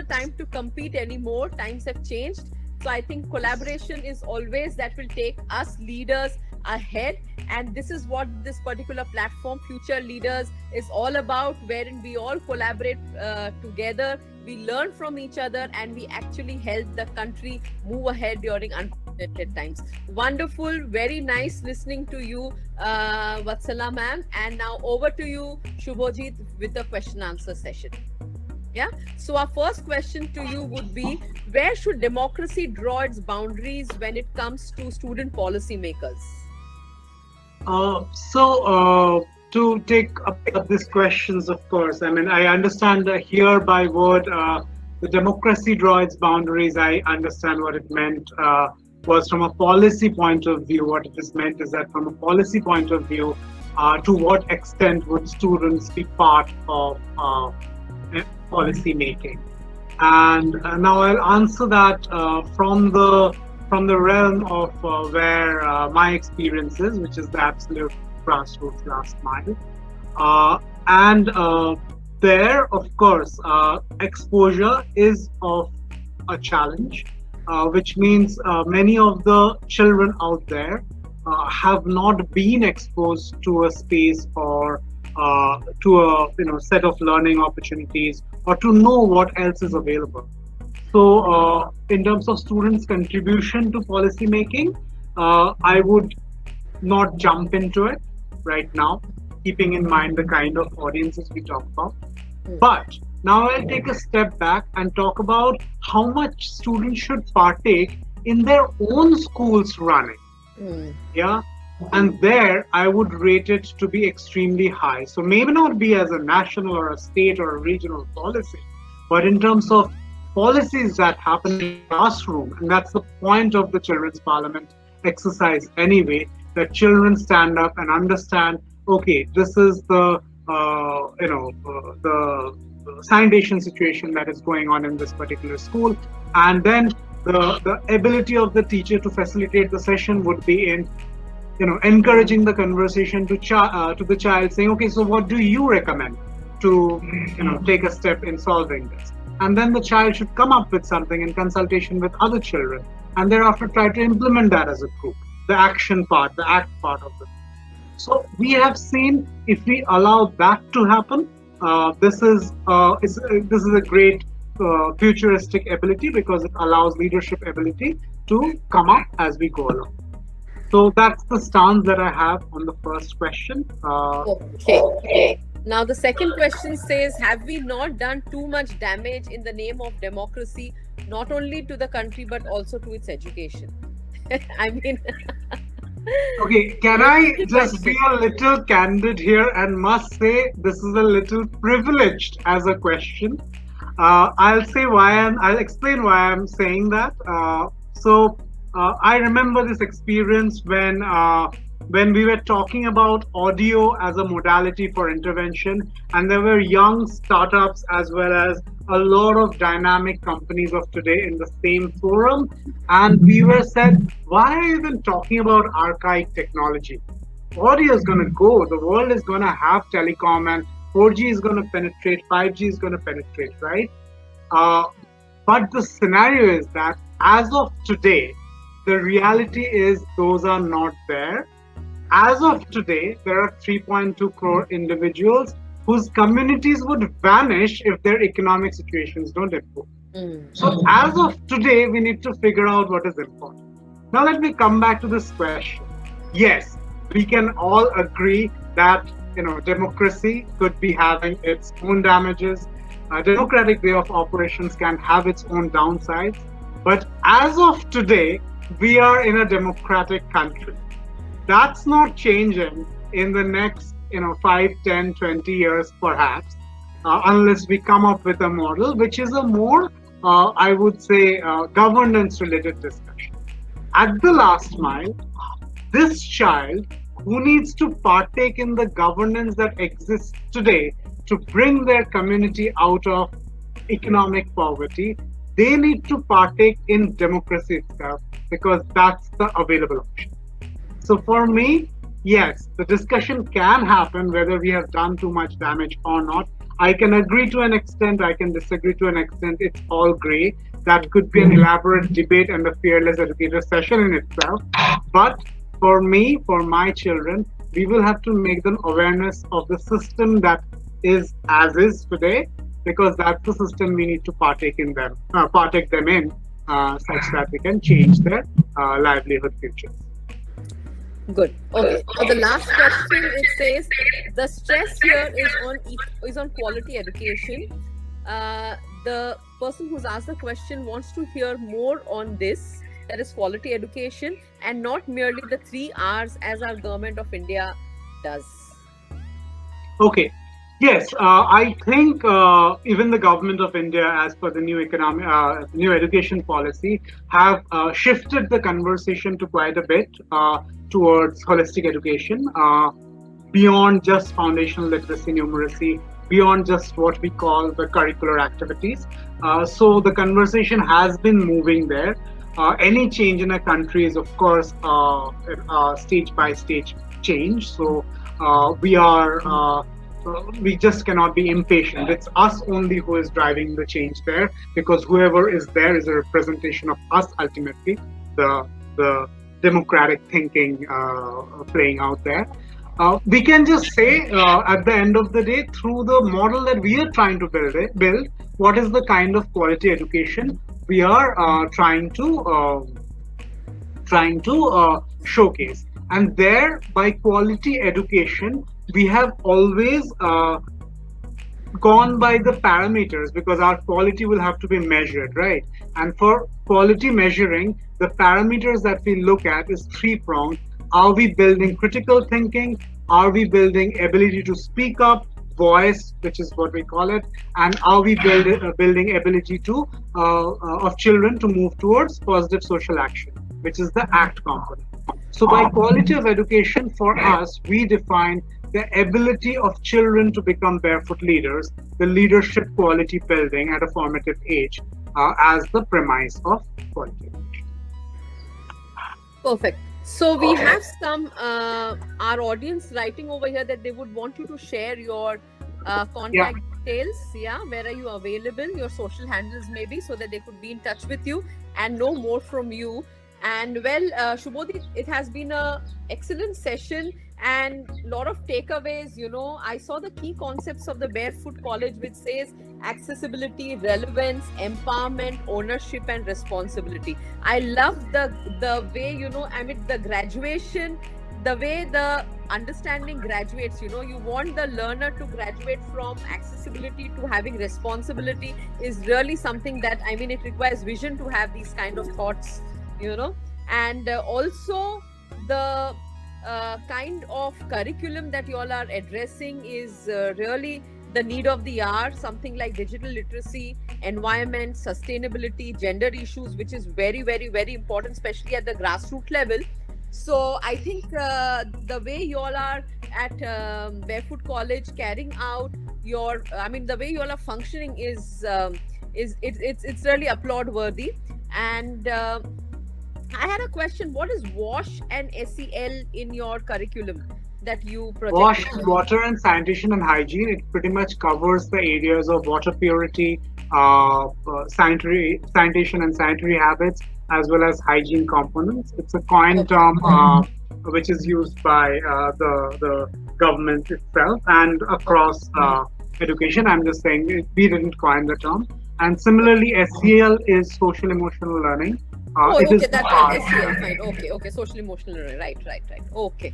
time to compete anymore. Times have changed. So I think collaboration is always that will take us leaders ahead. And this is what this particular platform, Future Leaders, is all about, wherein we all collaborate together, we learn from each other, and we actually help the country move ahead during unprecedented times. Wonderful, very nice listening to you, Vatsala ma'am. And now over to you, Shubhojit, with the question answer session. Yeah. So our first question to you would be, where should democracy draw its boundaries when it comes to student policy makers? To take up these questions, of course, I mean, I understand here by word, the democracy draw its boundaries. I understand what it meant was from a policy point of view. What it is meant is that from a policy point of view, to what extent would students be part of policy making? And now I'll answer that from the realm of where my experience is, which is the absolute grassroots, last mile. There, of course, exposure is of a challenge, which means many of the children out there have not been exposed to a space or to a set of learning opportunities, or to know what else is available. So, in terms of students' contribution to policy making, I would not jump into it right now, keeping in mind the kind of audiences we talk about. But now I'll take a step back and talk about how much students should partake in their own schools running. Yeah. And there I would rate it to be extremely high. So maybe not be as a national or a state or a regional policy, but in terms of policies that happen in the classroom, and that's the point of the Children's Parliament exercise anyway, that children stand up and understand, okay, this is the sanitation situation that is going on in this particular school, and then the ability of the teacher to facilitate the session would be in encouraging the conversation to the child, saying, okay, so what do you recommend to take a step in solving this? And then the child should come up with something in consultation with other children, and thereafter try to implement that as a group, the action part, the act part of it. So we have seen, if we allow that to happen, this is a great futuristic ability, because it allows leadership ability to come up as we go along. So that's the stance that I have on the first question. Okay. Now the second question says, have we not done too much damage in the name of democracy, not only to the country but also to its education? I mean... Okay, can I just be a little candid here and must say this is a little privileged as a question. I'll explain why I'm saying that. I remember this experience when we were talking about audio as a modality for intervention, and there were young startups as well as a lot of dynamic companies of today in the same forum, and we were said, why are you even talking about archaic technology? Audio is going to go, the world is going to have telecom, and 4G is going to penetrate, 5G is going to penetrate, right? But the scenario is that as of today, the reality is those are not there. As of today, there are 3.2 crore individuals whose communities would vanish if their economic situations don't improve. So as of today, we need to figure out what is important. Now let me come back to this question. Yes, we can all agree that democracy could be having its own damages. A democratic way of operations can have its own downsides. But as of today, we are in a democratic country. That's not changing in the next 5, 10, 20 years perhaps, unless we come up with a model which is a more, I would say, governance related discussion. At the last mile, this child who needs to partake in the governance that exists today to bring their community out of economic poverty, they need to partake in democracy itself, because that's the available option. So for me, yes, the discussion can happen whether we have done too much damage or not. I can agree to an extent, I can disagree to an extent. It's all gray. That could be an elaborate debate and a fearless educator session in itself. But for me, for my children, we will have to make them awareness of the system that is as is today, because that's the system we need to partake them in, such that we can change their livelihood futures. Good. Okay. For the last question, it says the stress here is on quality education. The person who's asked the question wants to hear more on this, that is quality education, and not merely the 3 R's as our government of India does. Okay. Yes, I think even the government of India, as per the new education policy, have shifted the conversation to quite a bit towards holistic education, beyond just foundational literacy, numeracy, beyond just what we call the curricular activities. So the conversation has been moving there. Any change in a country is, of course, stage by stage change. So we just cannot be impatient. It's us only who is driving the change there, because whoever is there is a representation of us ultimately, the democratic thinking playing out there. We can just say at the end of the day, through the model that we are trying to build, what is the kind of quality education we are trying to showcase. And there, by quality education, we have always gone by the parameters, because our quality will have to be measured, right? And for quality measuring, the parameters that we look at is three-pronged. Are we building critical thinking? Are we building ability to speak up, voice, which is what we call it? And are we building ability of children to move towards positive social action, which is the ACT component? So by quality of education, for us, we define the ability of children to become barefoot leaders, the leadership quality building at a formative age, as the premise of quality education. Perfect. So we have some our audience writing over here that they would want you to share your contact details. Yeah, where are you available? Your social handles maybe, so that they could be in touch with you and know more from you. And well, Shubhodhi, it has been a excellent session and a lot of takeaways. I saw the key concepts of the Barefoot College, which says accessibility, relevance, empowerment, ownership, and responsibility. I love the way, the graduation, the way the understanding graduates. You want the learner to graduate from accessibility to having responsibility is really something that, it requires vision to have these kind of thoughts. And also the kind of curriculum that you all are addressing is really the need of the hour, something like digital literacy, environment, sustainability, gender issues, which is very, very, very important, especially at the grassroots level. So I think the way you all are at Barefoot College carrying out your, the way you all are functioning is it's really applaud worthy. And I had a question. What is WASH and SEL in your curriculum that you project? WASH is water and sanitation and hygiene. It pretty much covers the areas of water purity, sanitation and sanitary habits, as well as hygiene components. It's a coined term which is used by the government itself and across education. I'm just saying we didn't coin the term. And similarly, SEL is social emotional learning. Okay, that's right. SEL, fine. Okay, social emotional learning. Right. Okay.